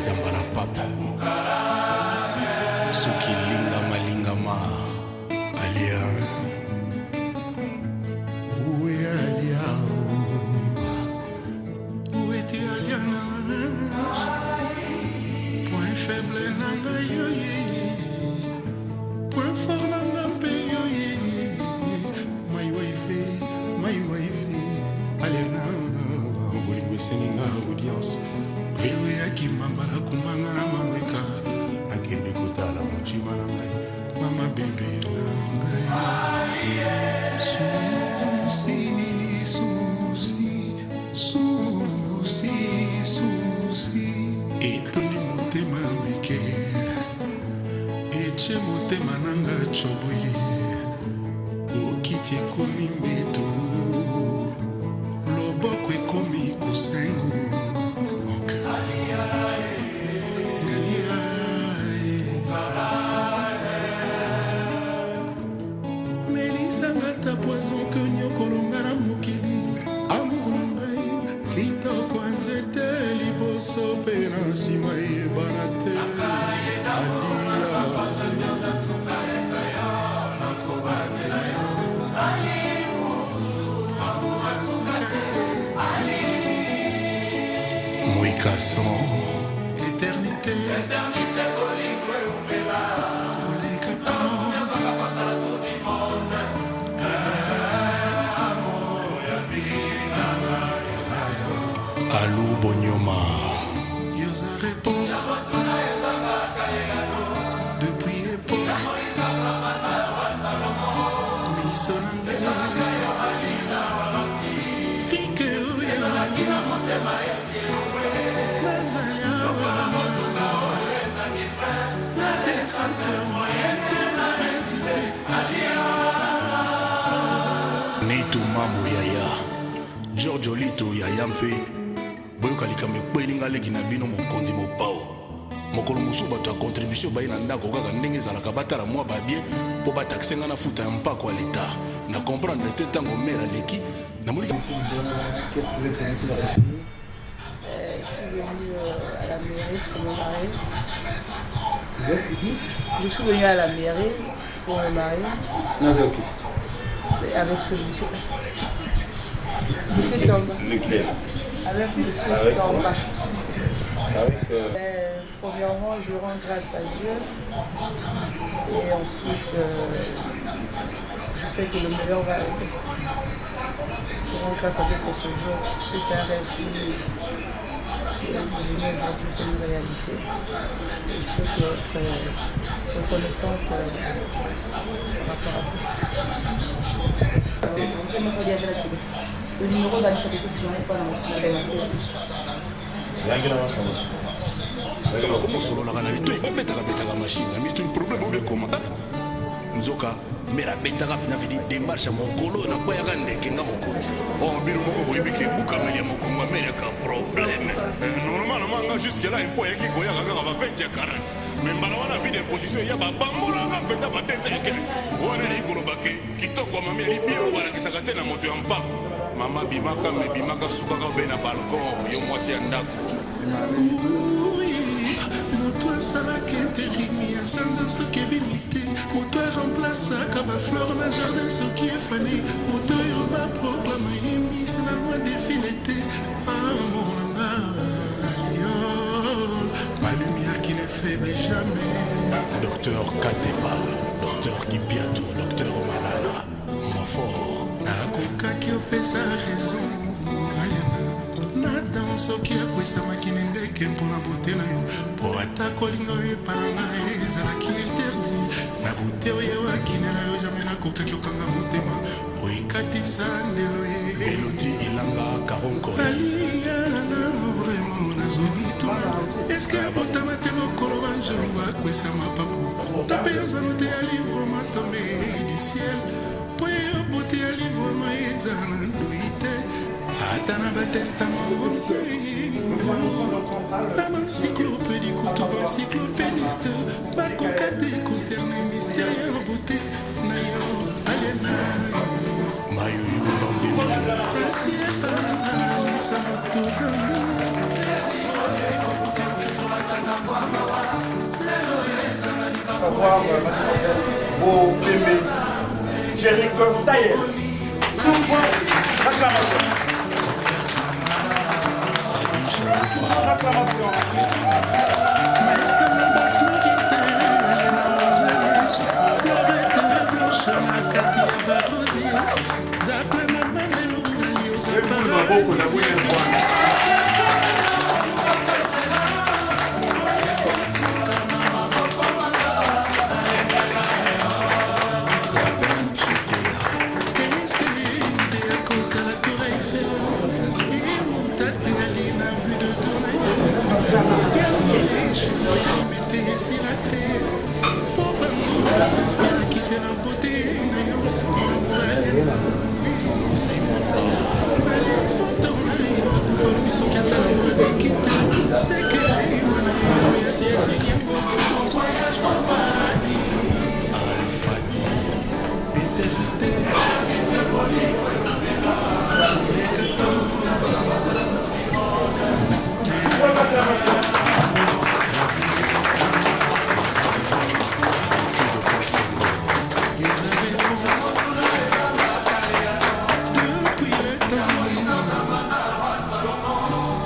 Zambala papa Suki lingama lingama Alia Où est Alia? Où est Aliana? Point faible nanga yoye Point fort nanga peyoye My wife Aliana Bolingo seninga audience Velo ya kimambala kumanga na mamweka Nakende kotala mochima na ngai Mama bebe na ngai Susi Etoni motema meke Eche motema nanga choboye Okiti ekomi mbeto Loboko ekomi kusengo Poison que nyokolongana mokili amour na ngai kitoko nzete liboso mpe na nsima eyebana te Moïkasson éternité Alou Bonyoma Yosa réponse Depuis époque Misonande Ike Oya Nazaliawa La descente moyenne que n'a résisté Nitu Mamou Yaya Giorgio Lito Yaya mpe boyokalika mekwelinga leki na bino mokonzi mopao mokolo mosusu bato ya contribution bayi na ndako kaka ndenge ezalaka batala mwa babie mpo batakisenga na futa ya mpako ya leta na comprendre te ntango mere aleki namoni Je suis venu à la mairie pour me marier. Avec ce monsieur. Monsieur Tomba. Avec monsieur Tomba. Premièrement, je rends grâce à Dieu. Et ensuite, je sais que le meilleur va arriver. Je rends grâce à Dieu pour ce jour. Parce que c'est un rêve qui est devenu aujourd'hui, c'est une réalité. Et je peux être reconnaissante par rapport à ça. Le numéro de la liste de ceux qui n'en est pas dans mon comment sololaka na lito ebetaka machine ami tout problème obe koma nzoka mera betaka na vidi démarche mokolo na boyaka ndeke nga mokonzi oh bino moko boyebiki buka melia mokongo melia ka problème normalement nga jusque là impo yaki koyaka kaka ba 20 ya 40 mais mbala wana vide position ya babambolanga peta ba deseke wana ni kolobake kitoko mami ali bio balakisaka te na moto ya mpako mama bimaka me bimaka sukaka be na balcon yo mwasi ya ndako moto asalaka interimi asanza soki ebimi te moto aremplaçaka bafleur na jardin soki efani moto oyo baproklama emisi na loi defile te amour nanga aliol ma lumière qui ne faible jamais docteur Katepa docteur Kipiatou docteur Malala mon fort nakokaki opesa raison Natan soki akwesamaki na ndeke mpona bote na yo mpo ata kolinga oyo epana ngai ezalaki interdit na bote oyewaki na yo jamai nakokaki okanga motema oyekatisa ndelo ye elodi ilanga karonko aliana vraimen nazobituna eske abotama te mokolo banjolo bakwesama papu to mpe ozano te ya livrement tombe du ciel mpo eyo bote ya livrement eza na ndoi te ata na batestament na encyclopédie kutu encyclopédiste bakoka te concerne mystère ya beauté na yo aliena mayoyoasiepanaanisa motozamo recevoir mademoiselle au bébé Jéricho Staël. Sous acclamation.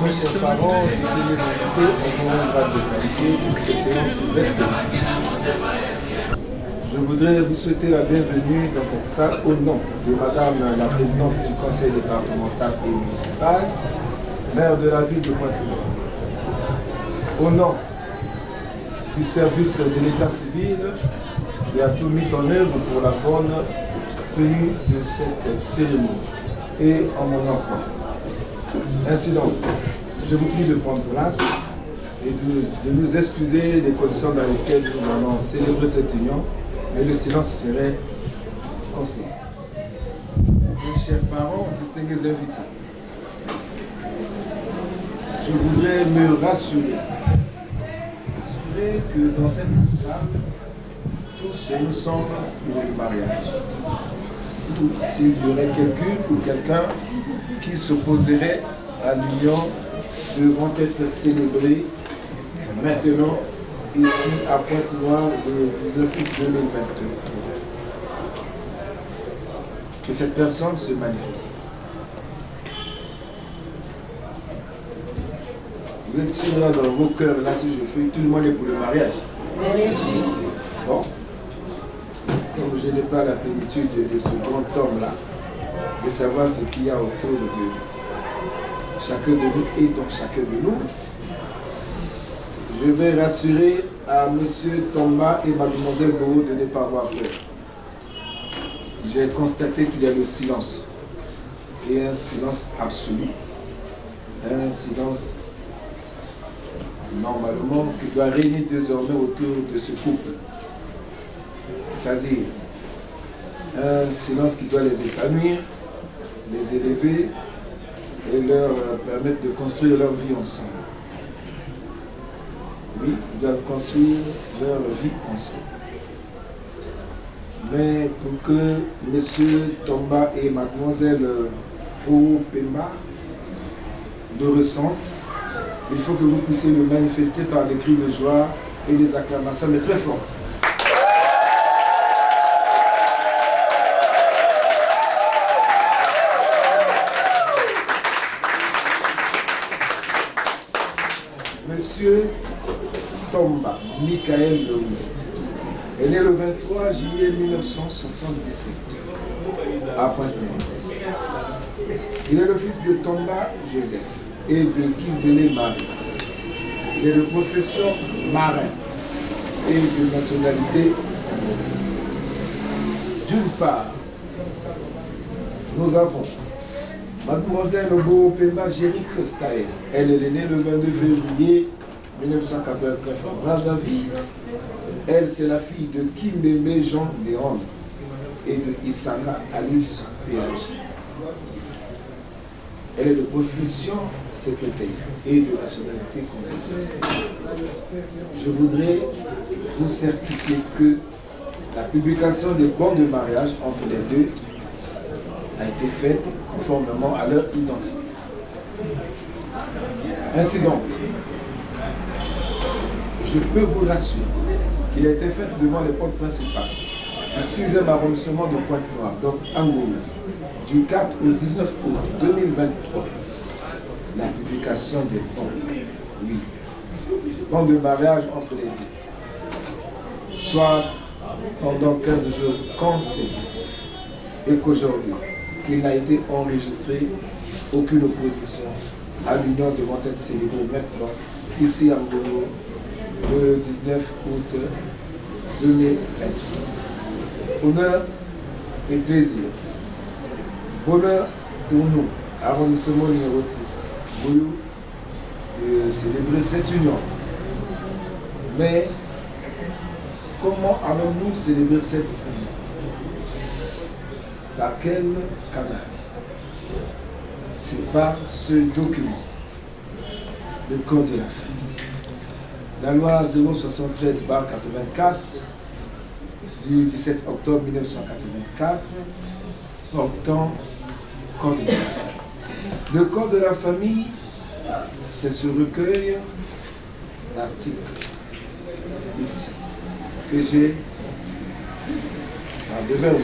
Chers parents, distingués invités, au moment de grades et qualités, toutes les séances respect. Je voudrais vous souhaiter la bienvenue dans cette salle au nom de Madame la Présidente du Conseil départemental et municipal, maire de la ville de Pointe-Noire. Au nom du service de l'État civil, qui a tout mis en œuvre pour la bonne tenue de cette cérémonie et en mon nom. Ainsi donc, je vous prie de prendre place et de nous excuser des conditions dans lesquelles nous allons célébrer cette union, mais le silence serait conseillé. Mes chers parents, distingués invités, je voudrais me rassurer que dans cette salle, tous nous sommes pour le mariage. Ou s'il y aurait quelqu'un qui s'opposerait à l'union devront être célébrés maintenant, ici à Pointe-Noire, le 19 août 2022. Que cette personne se manifeste. Vous êtes sûr là dans vos cœurs, là si je fais, tout le monde est pour le mariage. Bon. Comme je n'ai pas la plénitude de ce grand homme-là, de savoir ce qu'il y a autour de chacun de nous et donc chacun de nous, je vais rassurer à M. Tomba et Mlle Bourreau de ne pas avoir peur. J'ai constaté qu'il y a le silence, et un silence absolu, un silence normalement qui doit régner désormais autour de ce couple. C'est-à-dire un silence qui doit les épanouir, les élever et leur permettre de construire leur vie ensemble. Oui, ils doivent construire leur vie ensemble. Mais pour que M. Tomba et Mlle Oupema le ressentent, il faut que vous puissiez le manifester par des cris de joie et des acclamations, mais très fortes. Monsieur Tomba Michael Leroux est né le 23 juillet 1977 à Pointe-Noire. Il est le fils de Tomba Joseph et de Kizele Marie. Il est de profession marin et de nationalité. D'une part, nous avons Mademoiselle Oupema Jéricho Staël. Elle est née le 22 février 1989 en Brazzaville. Elle, c'est la fille de Kimbembe Jean Léon et de Isanga Alice Péage. Elle est de profession secrétaire et de nationalité congolaise. Je voudrais vous certifier que la publication des bons de mariage entre les deux a été faite conformément à leur identité. Ainsi donc, je peux vous rassurer Il a été fait devant les portes principales du 6e arrondissement de Pointe-Noire, donc Angoula, du 4 au 19 août 2023. La publication des bons, oui, bons de mariage entre les deux, soit pendant 15 jours consécutifs, et qu'aujourd'hui, qu'il n'a été enregistré aucune opposition à l'union devant être célébrée maintenant, ici à Ngolo, le 19 août 2023. Honneur et plaisir. Bonheur pour nous, arrondissement numéro 6, Boulou, de célébrer cette union. Mais comment allons-nous célébrer cette union? Par quel canal? C'est par ce document, le Code de la famille. La loi 073/84 du 17 octobre 1984 portant Code de la famille. Le Code de la famille, c'est ce recueil d'articles ici que j'ai devant moi,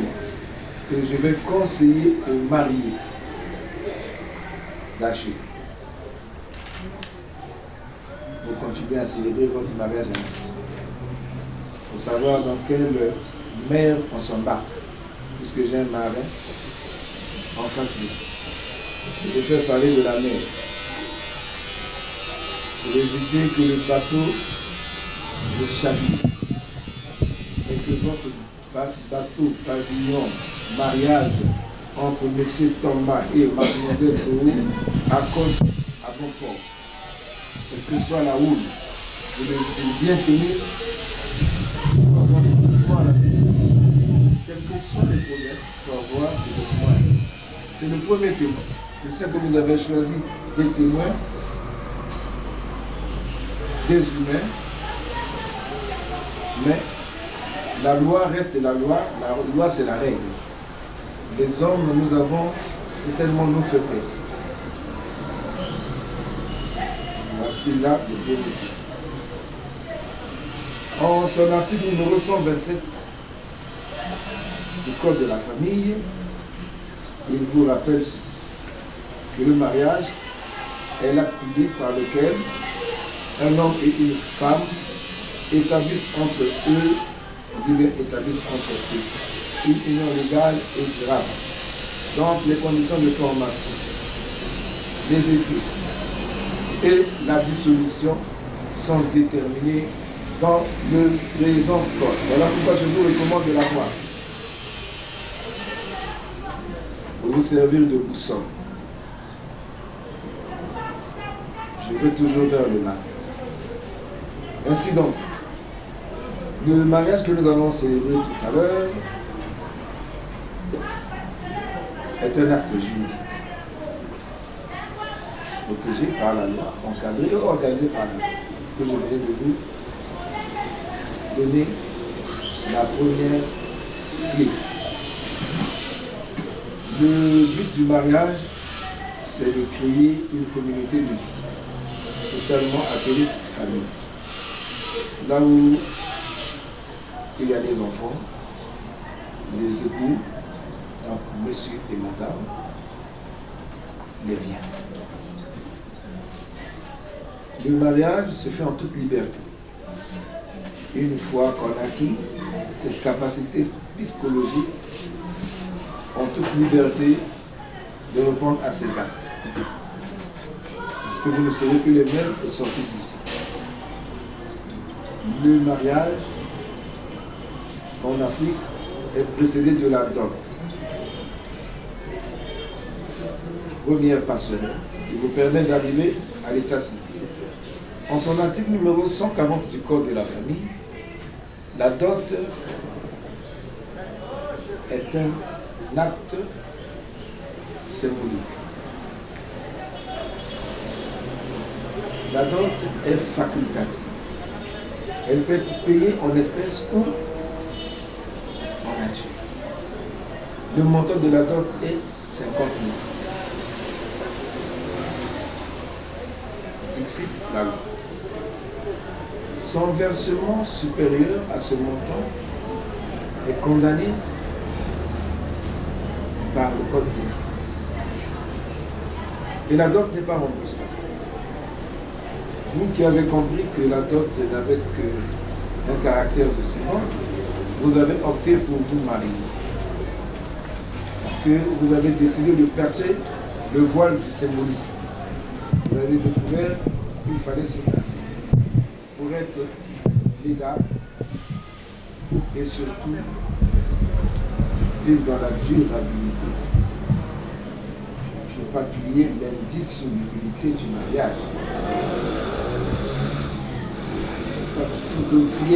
que je vais conseiller aux mariés d'acheter pour continuer à célébrer votre mariage. Il faut savoir dans quelle mer on s'embarque, puisque j'ai un marin en face de moi. Je vais parler de la mer pour éviter que le bateau ne chavire et que votre bateau, pavillon, mariage entre M. Thomas et Mlle Bourou accoste à bon port. Quelle que soit la houle, vous devez bien tenir votre document. Quels que soient les problèmes, il faut avoir ce document. C'est le premier témoin. Je sais que vous avez choisi des témoins, des humains, mais la loi reste la loi c'est la règle. Les hommes, nous avons certainement nos faiblesses. Voici là le premier. En son article numéro 127 du Code de la famille, il vous rappelle ceci, que le mariage est l'acte public par lequel un homme et une femme établissent entre eux, une union légale et durable. Donc les conditions de formation, les effets et la dissolution sont déterminées dans le présent code. Voilà pourquoi je vous recommande de l'avoir pour vous servir de boussole. Je vais toujours vers le mal. Ainsi donc, le mariage que nous allons célébrer tout à l'heure est un acte juridique, protégé par la loi, encadré et organisé par la loi, que je venais de vous donner la première clé. Le but du mariage, c'est de créer une communauté de vie, socialement appelée famille. Là où il y a des enfants, des époux, donc monsieur et madame, les biens. Le mariage se fait en toute liberté. Une fois qu'on a acquis cette capacité psychologique, en toute liberté de répondre à ses actes. Parce que vous ne serez que les mêmes au sortir d'ici. Le mariage en Afrique est précédé de la dot. Première passerelle qui vous permet d'arriver à l'état civil. En son article numéro 140 du Code de la famille, la dot est un acte symbolique. La dot est facultative. Elle peut être payée en espèces ou en nature. Le montant de la dot est 50 000 francs. Dixit la loi. son versement supérieur à ce montant est condamné par le code pénal. Et la dot n'est pas remboursable. Vous qui avez compris que la dot n'avait qu'un caractère de séquence, vous avez opté pour vous marier. Parce que vous avez décidé de percer le voile du symbolisme. Vous avez découvert qu'il fallait se marier pour être légal et surtout vivre dans la durabilité. Il ne faut pas qu'il y ait l'indissolubilité du mariage. Il faut qu'il y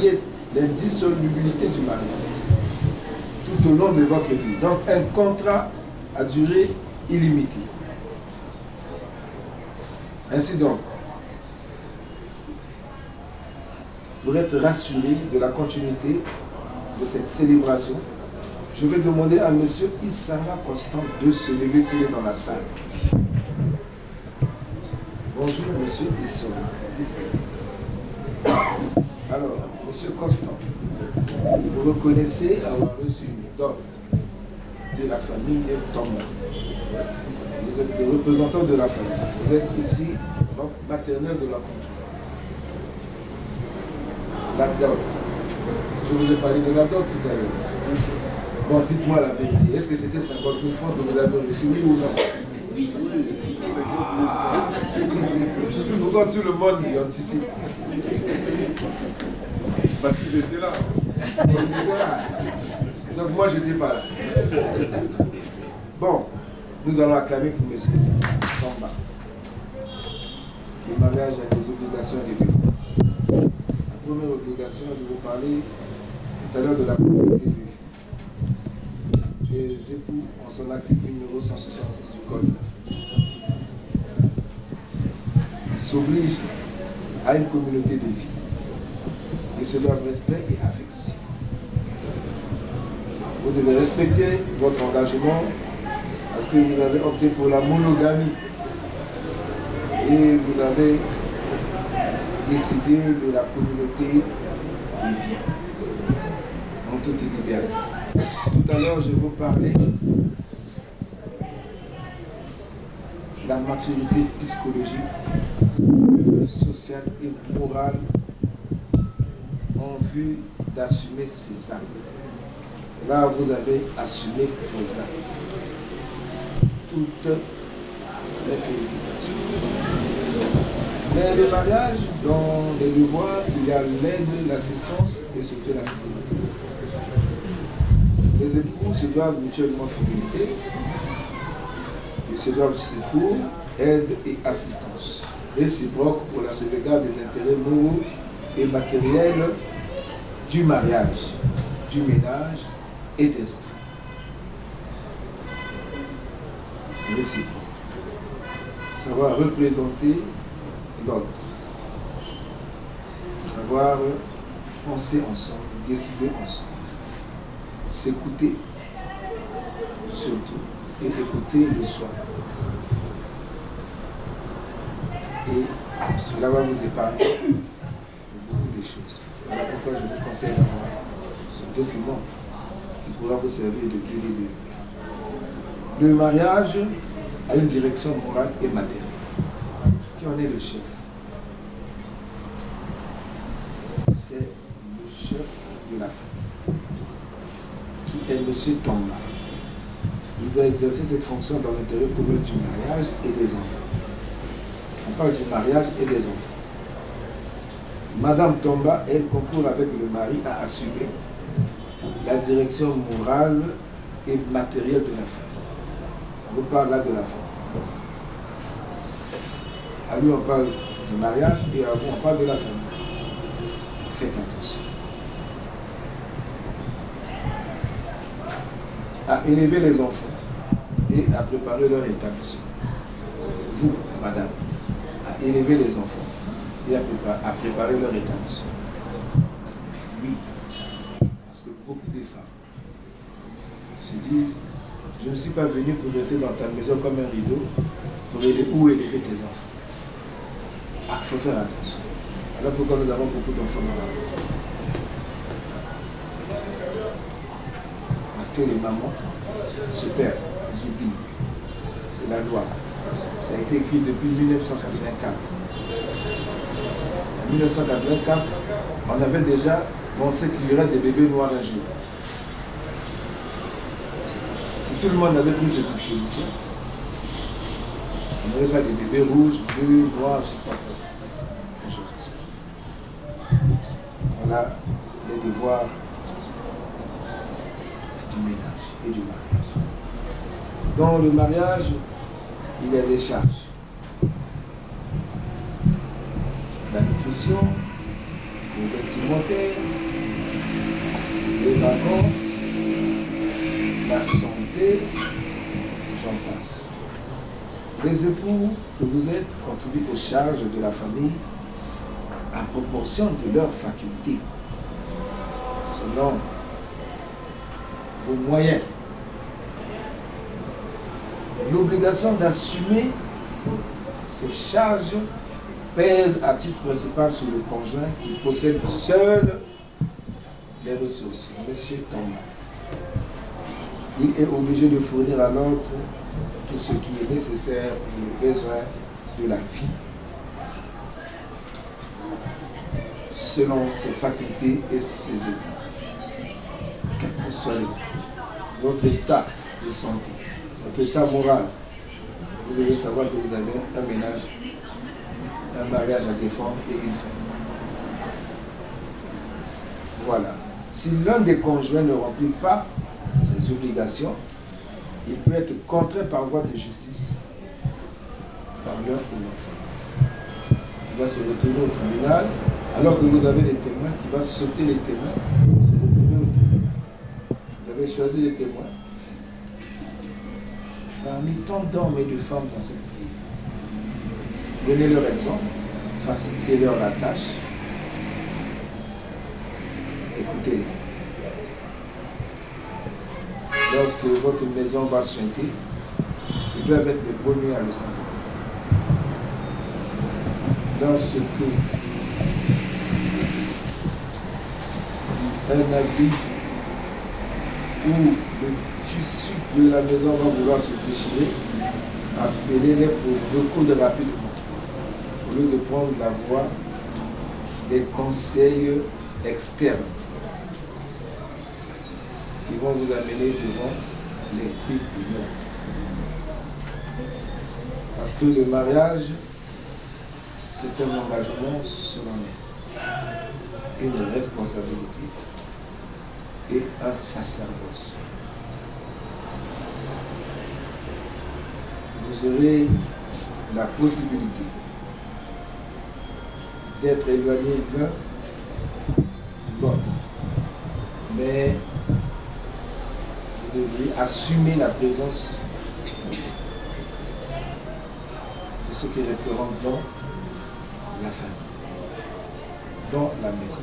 ait l'indissolubilité du mariage tout au long de votre vie. Donc un contrat à durée illimitée. Ainsi donc, pour être rassuré de la continuité de cette célébration, je vais demander à M. Issama Constant de se lever s'il est dans la salle. Bonjour, M. Issama. Alors, M. Constant, vous reconnaissez avoir reçu une dot de la famille Tomba. Vous êtes le représentant de la famille. Vous êtes ici, donc, maternel de la conjointe. La dot. Je vous ai parlé de la dot tout à l'heure. Bon, dites-moi la vérité. Est-ce que c'était 50 000 francs que vous avez reçu, oui ou non? Oui. Pourquoi tout le monde y anticipe? Parce qu'ils étaient là. Ils étaient là. Donc moi, je n'étais pas là. Bon, nous allons acclamer pour M. Samba. Le mariage a des obligations et des devoirs. La première obligation, je vous parlais tout à l'heure de la communauté de vie. Les époux ont son article numéro 166 du Code s'obligent à une communauté de vie. Ils se doivent respect et affection. Vous devez respecter votre engagement parce que vous avez opté pour la monogamie et vous avez décidé de la communauté de vie en toute liberté. Tout à l'heure, je vous parlais de la maturité psychologique, sociale et morale en vue d'assumer ses actes. Là, vous avez assumé vos actes. Toutes les félicitations. Mais le mariage, dans les devoirs, il y a l'aide, l'assistance et surtout la fidélité. Les époux se doivent mutuellement fidélité. Ils se doivent secours, aide et assistance. Réciproque pour la sauvegarde des intérêts moraux et matériels du mariage, du ménage et des enfants. Réciproque. Savoir représenter l'autre. Savoir penser ensemble, décider ensemble. S'écouter surtout et écouter le soir. Et cela va vous épargner beaucoup de choses. Voilà pourquoi je vous conseille d'avoir ce document qui pourra vous servir de guide de vie. Le mariage a une direction morale et matérielle. Qui en est le chef? C'est le chef de la famille, qui est M. Tomba. Il doit exercer cette fonction dans l'intérêt commun du mariage et des enfants. On parle du mariage et des enfants. Madame Tomba, elle concourt avec le mari à assumer la direction morale et matérielle de la famille. On vous parle là de la famille. À lui, on parle du mariage et à vous, on parle de la famille. Faites attention. À élever les enfants et à préparer leur établissement. Vous, madame, à élever les enfants et à préparer leur établissement. Oui, parce que beaucoup de femmes se disent, je ne suis pas venu pour rester dans ta maison comme un rideau pour élever tes enfants. Ah, il faut faire attention. Alors pourquoi nous avons beaucoup d'enfants dans la rue? Parce que les mamans se perdent, ils oublient. C'est la loi. Ça a été écrit depuis 1984. En 1984, on avait déjà pensé qu'il y aurait des bébés noirs un jour. Si tout le monde avait pris cette disposition, on n'aurait pas des bébés rouges, bleus, noirs, je ne sais pas quoi. Voilà les devoirs du ménage et du mariage. Dans le mariage, il y a des charges. La nutrition, le vestimentaire, les vacances, la santé, j'en passe. Les époux que vous êtes contribuent aux charges de la famille à proportion de leurs facultés, selon vos moyens. L'obligation d'assumer ces charges pèse à titre principal sur le conjoint qui possède seul les ressources, Monsieur Thomas. Il est obligé de fournir à l'autre tout ce qui est nécessaire pour les besoins de la vie, selon ses facultés et ses états. Quel que soit votre état de santé, votre état moral, vous devez savoir que vous avez un ménage, un mariage à défendre et une famille. Voilà. Si l'un des conjoints ne remplit pas ses obligations, il peut être contraint par voie de justice par l'un ou l'autre. Il va se retrouver au tribunal, alors que vous avez des témoins, qui va sauter les témoins, se retrouver au tribunal. Vous avez choisi les témoins. Parmi tant d'hommes et de femmes dans cette vie, donnez leur exemple, facilitez leur la tâche, écoutez-les. Lorsque votre maison va suinter, ils doivent être les premiers à le savoir. Lorsque un habit ou le tissu de la maison va vouloir se déchirer, appelez-les pour recoudre rapidement, au lieu de prendre la voie des conseils externes qui vont vous amener devant les tribunaux. Parce que le mariage, c'est un engagement solennel, une responsabilité et un sacerdoce. Vous aurez la possibilité d'être éloigné l'un de l'autre, mais vous devez assumer la présence de ceux qui resteront dans la famille, dans la maison.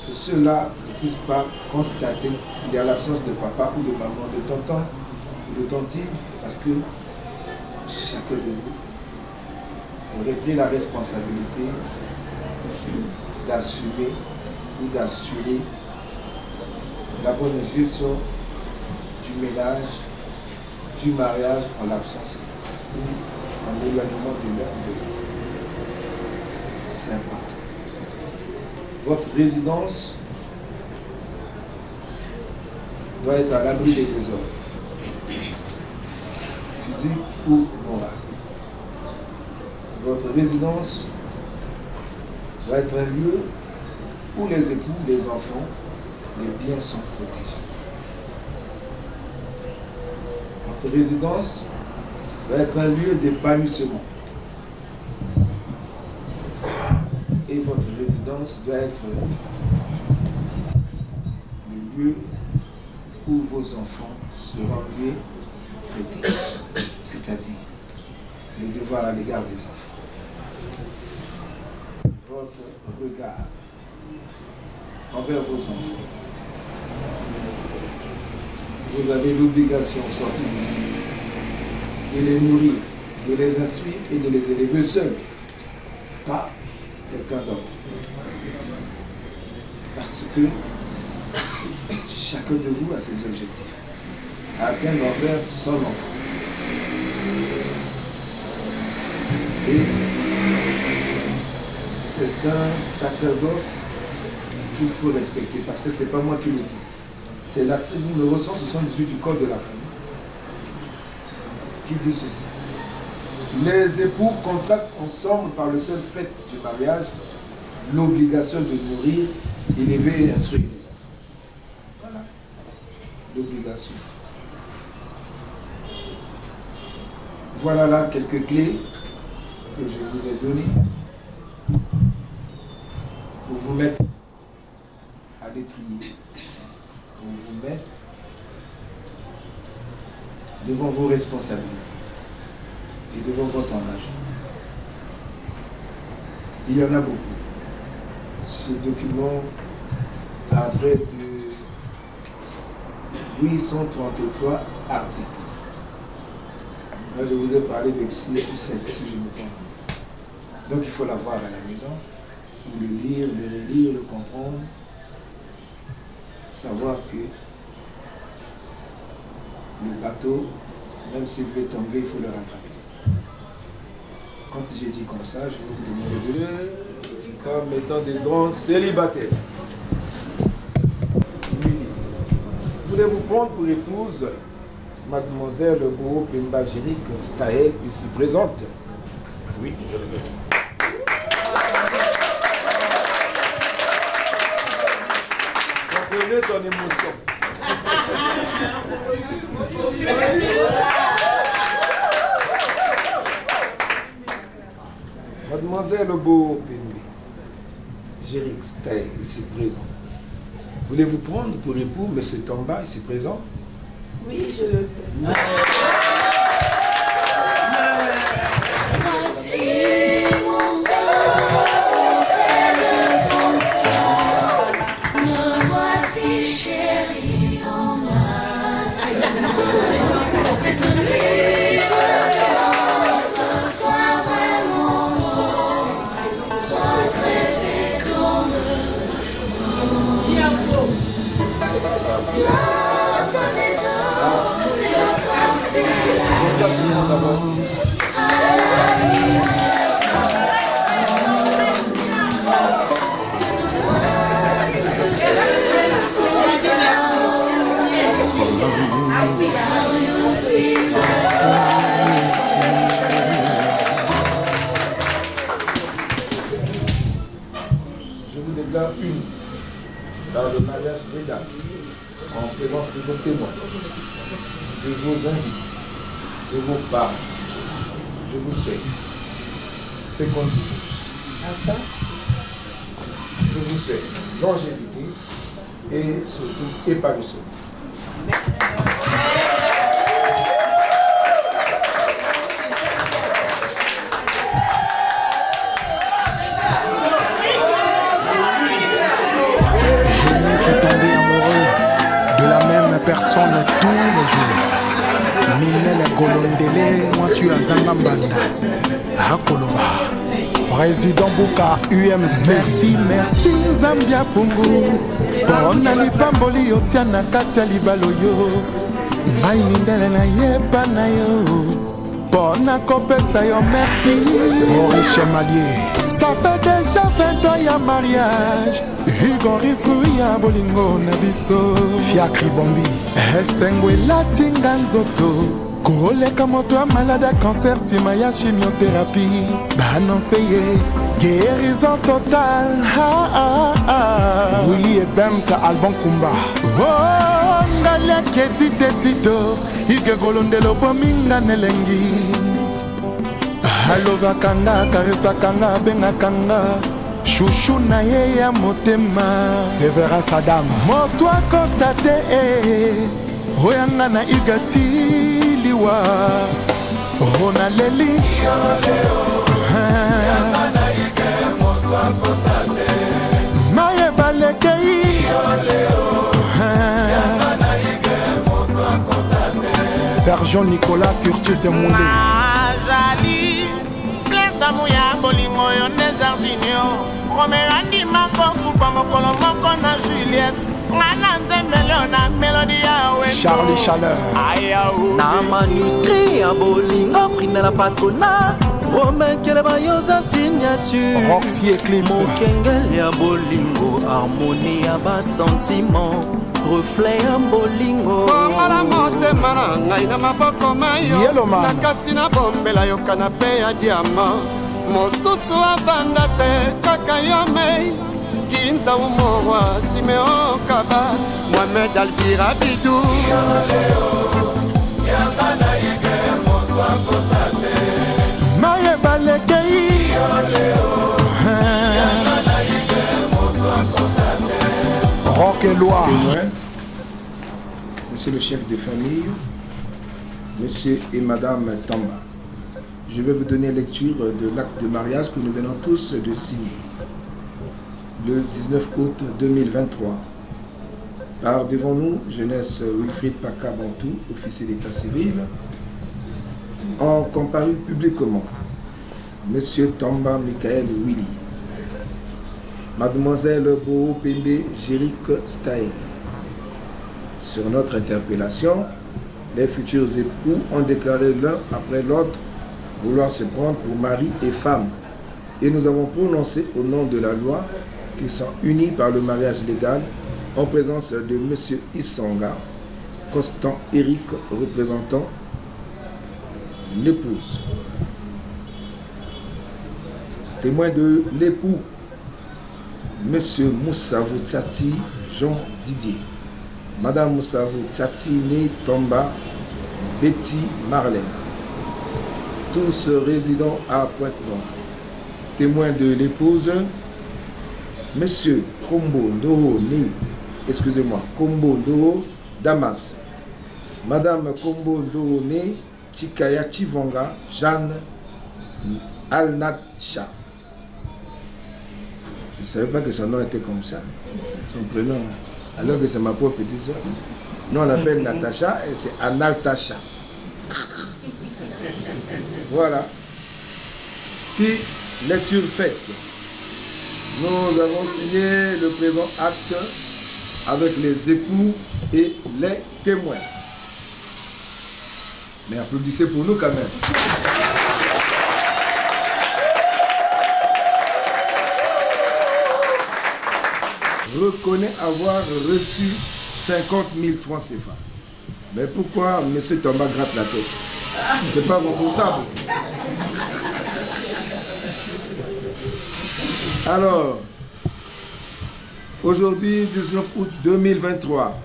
Que ceux-là ne puissent pas constater qu'il y a l'absence de papa ou de maman, de tonton ou de tantine, parce que chacun de vous aurait pris la responsabilité d'assumer ou d'assurer la bonne gestion du ménage, du mariage en l'absence ou en éloignement de l'un de l'autre. C'est important. Votre résidence doit être à l'abri des désordres, physiques ou morales. Votre résidence doit être un lieu où les époux, les enfants, les biens sont protégés. Votre résidence doit être un lieu d'épanouissement. Et votre résidence doit être le lieu où vos enfants seront mieux traités, c'est-à-dire le devoir à l'égard des enfants. Votre regard envers vos enfants. Vous avez l'obligation de sortir d'ici, de les nourrir, de les instruire et de les élever seuls. pas quelqu'un d'autre. Parce que chacun de vous a ses objectifs. Atteindre envers son enfant. Et c'est un sacerdoce qu'il faut respecter, parce que ce n'est pas moi qui le dis. C'est l'article numéro 178 du Code de la famille qui dit ceci. Les époux contractent ensemble par le seul fait du mariage l'obligation de nourrir, élever et instruire les enfants. Voilà. L'obligation. Voilà là quelques clés que je vous ai données pour vous mettre à l'étrier, pour vous mettre devant vos responsabilités et devant votre engagement. Il y en a beaucoup. Ce document a près de 833 articles. Là, je vous ai parlé de 6 ou 7, si je me trompe. Donc il faut l'avoir à la maison, le lire, le relire, le comprendre, savoir que le bateau, même s'il veut tomber, il faut le rattraper. Quand j'ai dit comme ça, je vais vous demander de comme étant des grands célibataires. Oui. Voulez-vous prendre pour épouse Mademoiselle Bo Pemba Jéric Staël, ici présente? Oui, je le veux. Comprenez son émotion. Mademoiselle Bo Pemba Jéric Staël, ici présent. Voulez-vous prendre pour époux M. Tamba, ici présent? Oui, je le fais. Voici mon cœur, le bon cœur. Me voici chérie, embrasse. Cette nuit ce soir vraiment beau. Sois très féconde. Lorsque les hommes je vous déclare une dans le mariage légal en présence de vos témoins, de vos invités, de vos parents. Je vous souhaite fécondité. Je vous souhaite longévité et surtout épanouissement. Personne tous les jours. Minele Golondele, moi je suis à Zangambanda, à Koloba. Président Bouka, UMC. Merci Zambia Pungu. Pona lipamboli otiana katia libaloyo. Ngai mindele na yeba na yo. Pona kopesa yo merci. Maurice Malier. Ça fait déjà 20 ans y'a mariage. Igori Fuya Bolingo Nabiso Fiakri Bombi Esengwe Latinga Nzoto Koleka moto ya malade à cancer sima ya chimiothérapie Banonceye guérison totale Willy et Bem sa album Kumba Oh ngale keti tetito Ige golondelo pominga nelengi Alova kanga karesa kanga benga kanga Chouchou na ye ya motema Severa Sadam Moto akota te Oyanga na igati liwa Ona leli Maye balekei Sergent Nicolas Curtis et Moulé Azali Plein d'amour ya bolingo yo neza Romeo andima kokufa mokolo moko na Juliette. Charlie Chaleur na manuscrit ya bolingo prix na la patronat Romain Kelebayosa signature Roxy Eclipse mokengel ya bolingo harmonie ya basentiment reflet ya bolingo mala motema na ngai na maboko mayo na kati na bombela yo kanape ya diamant mosusu avanda te kaka yo mei Kinza umorwa Simeo Kaba Mohamed Albira Bidou Maye Balekei Rock et Loire Monsieur le chef de famille, Monsieur et Madame Tamba, je vais vous donner lecture de l'acte de mariage que nous venons tous de signer le 19 août 2023. Par devant nous, jeunesse Wilfried Pakabantou, officier d'état civil, ont comparu publiquement Monsieur Tamba Michael Willy, Mademoiselle Boho Pembe Jéric Staël. Sur notre interpellation, les futurs époux ont déclaré l'un après l'autre vouloir se prendre pour mari et femme. Et nous avons prononcé au nom de la loi qu'ils sont unis par le mariage légal en présence de M. Issanga, Constant Eric représentant l'épouse. Témoin de l'époux, M. Moussavou Tsati Jean Didier, Madame Moussavou Tsati Né Tomba Betty Marlène, tous résidant à Pointe-Noire. Témoin de l'épouse, Monsieur Kombo Ndoro Né, excusez-moi, Kombo Ndoro Damas, Madame Kombo Ndoro Né Chikaya Chivonga Jeanne Al-Natsha. Je ne savais pas que son nom était comme ça, son prénom, alors que c'est ma propre petite soeur. Nous on l'appelle Natacha et c'est Analtacha. Voilà. Puis, lecture faite. Nous avons signé le présent acte avec les époux et les témoins. Mais applaudissez pour nous quand même. Reconnaît avoir reçu 50 000 francs CFA. Mais pourquoi M. Thomas gratte la tête? C'est pas remboursable. Alors, aujourd'hui, 19 août 2023,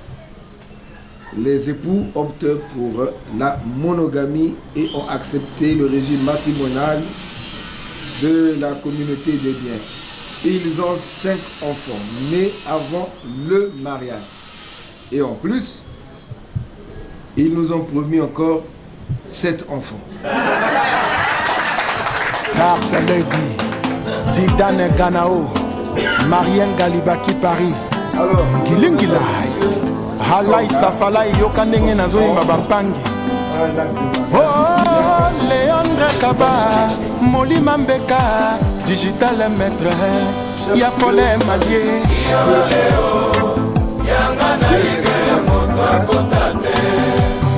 les époux optent pour la monogamie et ont accepté le régime matrimonial de la communauté des biens. Ils ont 5 enfants nés avant le mariage. Et en plus, ils nous ont promis encore 7 enfants. Car c'est lundi. Tidane Ganao, Marianne Galibaki Paris. Alors, Gilingilai, Halai Safalai Yokanenge Nazoima Bampangi. Oh, Léandre Kaba, Moli Mambeka, Digital Maître, Yapole Malier.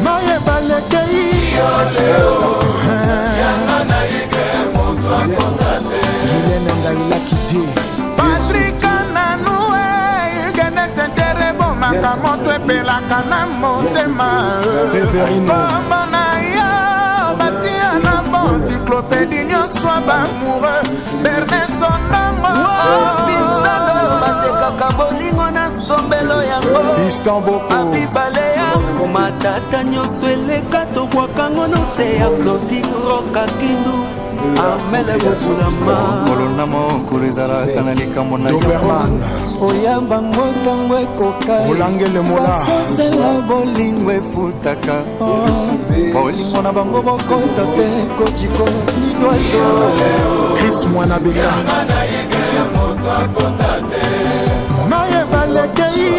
Maye Balekei. Patrick Nanoue, Genex Interebo, Makamoto et Pelakana Montema. Severino. Bonaya, Batiana, bon, Cyclopédie, soit amoureux. Bernard Sondango, Pisano, Bateka Bolingo, na Sombelo Yango. Istanbul. Abibalea, Matata, Nyoswele, Kato, Wakangono, Seya, Clotilde, Roca, Kindu. Amele Bosulama Kolonamo Kurizara Kanalika Mona Doberman Oyamba Motangwe Koka Olangele Mola Sosela Bolingwe Futaka Bolingo na bango bokota te Kochiko Nidwazo Chris Mwanabeka Maye Balekei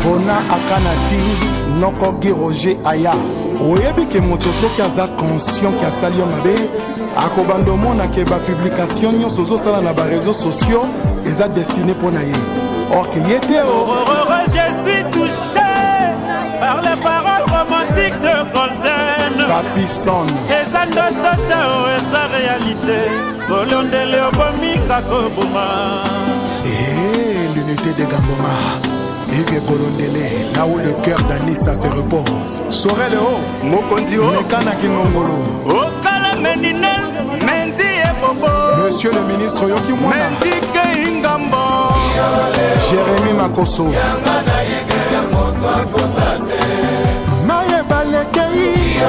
Bona Akanati Noko Roger Aya oyebi ke moto soki aza conscient ki asali yo mabe akobanda omona ke bapublication nyonso ozosala na bareseau sociaux eza destiné mpo na ye or ke ye te je suis touché par les paroles romantiques de Golden Papison eza ndoto te eza réalité kolondele okominga koboma l'unité de Gamboma Ike Kolondele, là où le cœur d'Anissa se repose. Sorel Ho, Mokondio, Mekana Kingongolo. Okala Mendinel, Mendi et Bobo. Monsieur le ministre Yoki Mwana. Mendi Keingambo. Jérémy Makoso. Maye Balekei.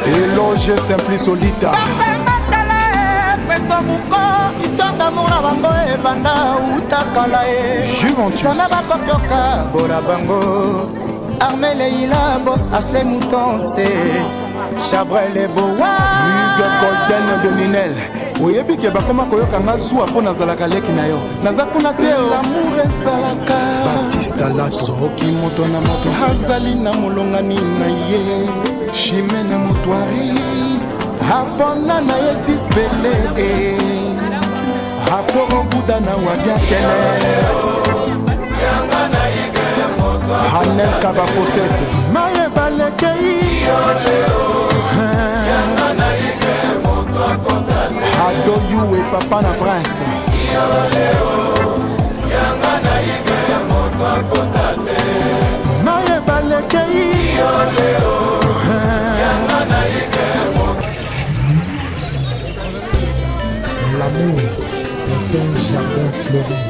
Eloge Simpli Solita. Histoire d'amour na bango ebanda utakala e sana bakopioka bola bango Armel Leila Boss Asle Moutonse Chabrel Ebowa Hugo Golden de Minel oyebi ke bakoma koyoka nga zuwa mpo nazalaka leki na yo naza kuna te lamour ezalaka Batista Lato soki moto na moto azali na molongani na ye shime na motwari apona na ye tispele aporo buda na wabiakele Hanel Kabafosete maye balekei Ado Yuwe papa na prince maye balekei L'amour est un jardin fleuri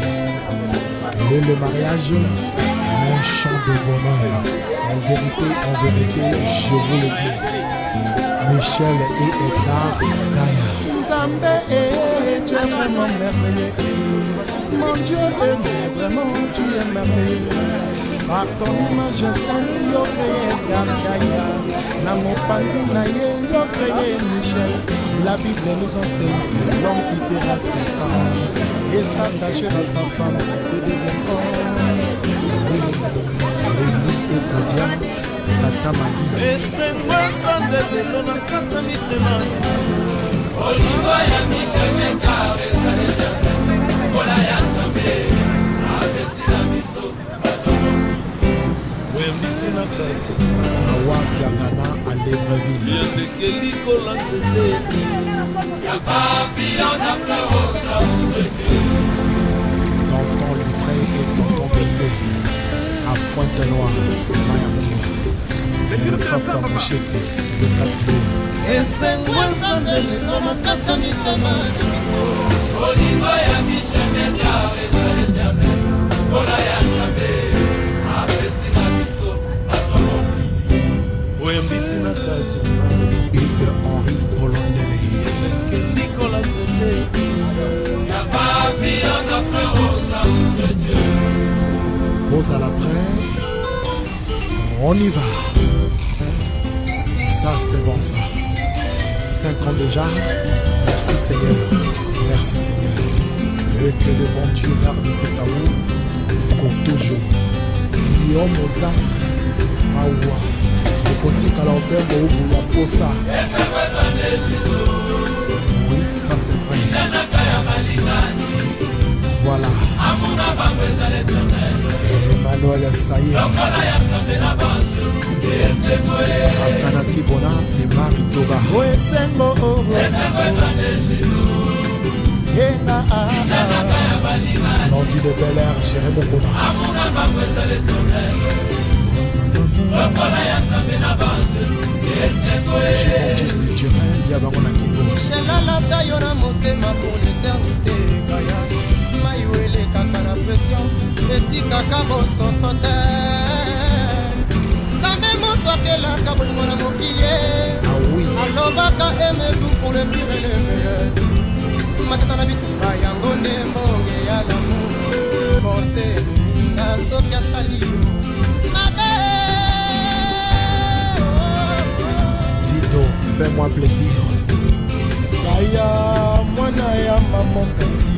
et le mariage un champ de bonheur. En vérité, je vous le dis, Michel et Edgar Gaïa. Tu es vraiment merveilleux. Mon Dieu, vraiment, tu es merveilleux. Par ton image, Saint, yo créé Gaïa. Na mon pandi na ye, yo créé Michel. La Bible nous enseigne que l'homme qui quittera ses parents et s'attachera à sa femme de deviendra. Rémi et Claudia, Tata Magui. Et c'est moi sans de vélo na kata mitema. Olingo ya Michel Nekar et sa l'éternel. Ola ya Nzambe, abesi na miso. Wembisi na kati. Awa Tiagana à Libreville. Yandekeli kolantete. Ya papillon na fleurosa de Dieu. Tonton Livray et Tonton Tibé à Pointe-Noire, Mayamoua. Et Fafa Mouchete, le Catio. Et c'est moi sans de vélo na kata mitema. Olingo ya Michel Nekar et sa l'éternel. Ola ya Nzambe, abesi na miso. Wembisi na kati. Hugues Henri Kolondele. Nicolas Zende. Ya papillon na fleurosa de Dieu. Pose à l'après, on y va. Ça c'est bon ça. 5 ans déjà. Merci Seigneur. Merci Seigneur. Et que le bon Dieu garde cet amour pour toujours. Guillaume Ozak, Maoua. Kotika Lambert au la Posa. Oui, ça c'est vrai. Voilà. Emmanuel Saïd. Akanati Bona et Marie Toba. Lundi de Bel Air, Jérémy Bokona. Jean-Baptiste de Turin, Diabarona Kingo. Chelala yo na motema pour l'éternité Gaïa. Maïwele kaka na pression, etikaka bosoto te. Sambe moto akelaka bolingo na mokili. Ah oui. Alobaka aimez-vous pour le pire et le meilleur. Matata na bitumba yango nde mbonge ya l'amour. Supporte luminga soki asali yo. Tito, fais-moi plaisir. Gaïa, mwana ya maman petit.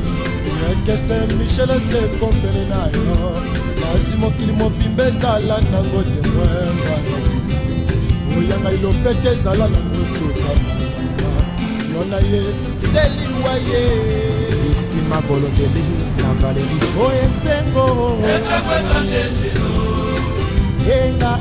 Kese Michel se kompele na yo. Na kasi mokili mobimba ezala nango temwenga oyanga ilopete ezala nango sokamalama yo na ye seliwa ye esima golondeli na valeri oyo esengo enga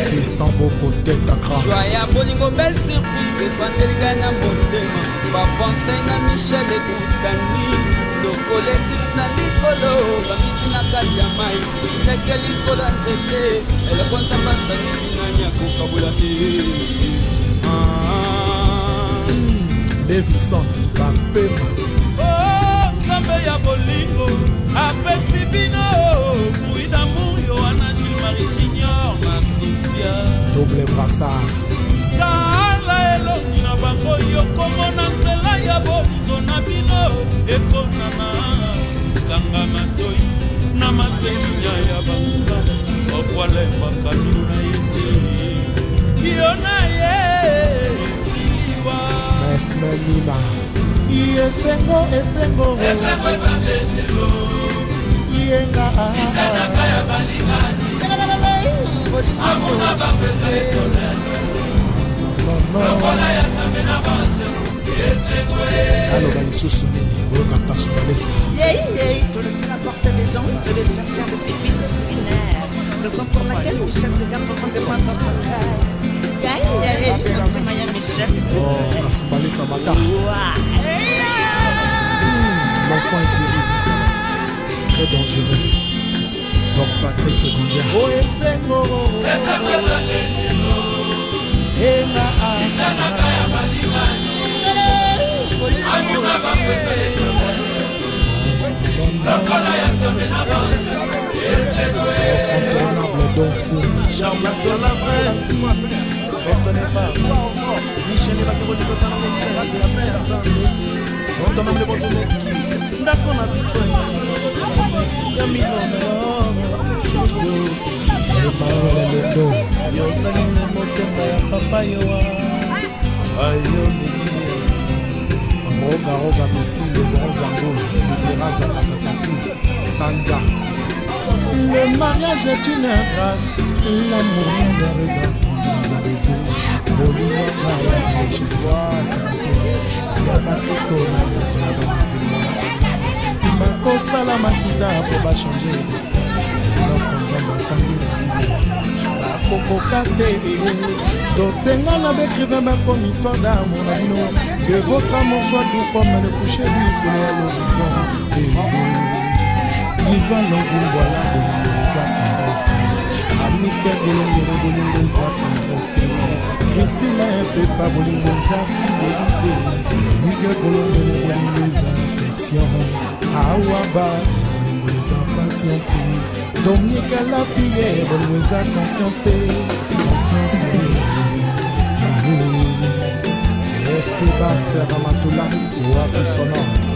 Tristan Boko tête à craque. Joya bolingo belle surprise epandelika na motema bapense na Michel ekutani lokoletis na likolo bamisi na kati ya mai ndeke likolo ya nzete eloko nzambe asangisi nani akokabula te Levison Bapema nzambe ya bolingo apesi bino fruit d'amour Yohana Jules Marie Junior na Sophia double brassard tala elongi na bango yokomona nzela ya bolingo na bino ekonana kanga matoi na maselinya ya bangula okwalembaka bino na ye te yo na ye siliwa mesmenima esengo ezandendelo yenga isanaka ya balingani amuna bapesa etonele lokola ya nzambe na banse esengo aloba lisusu nini okaka subalesa Te laisser la porte des gens, c'est le chercheur de pépis binaire. Raison pour laquelle Michel regarde profondément dans son rêve. Michel. Oh, Kasubalesa Mata. L'enfant est terrible, très dangereux. Donc Patrick Gondia. Oh, esengo Incontournable Donfou. Jean-Marc de la vraie. Ça connaît pas. Michel et Bakaboli Kozana Messel. Sont quand même les bons mecs qui. D'accord, on a vu ça. Yamino, Emmanuel Lendo. Yo saline motema ya papa yoa. Ayo nini. Roga Roga Messi, le grand Zango, Zébéra Zakatataku, Sanja. Le mariage est une grâce, l'amour n'est un regard quand tu nous as baisé. Bolívar Gaya, mais chez toi, Yabakisto, Mako Salamakita, pour pas changer le destin. Alors, quand on va s'engager, Bakoko Kate, Dosenga n'a écrivain comme histoire d'amour, que votre amour soit doux comme le coucher du soleil à l'horizon. Diva longi voilà bolingo eza caressé Amike bolingo bolingo eza compressé Christine Pepa bolingo eza fidélité Ige bolingo eza affection Awaba bolingo eza patience Dominique la fille bolingo eza confiance Esteban Serramatula, Wapi Sonore.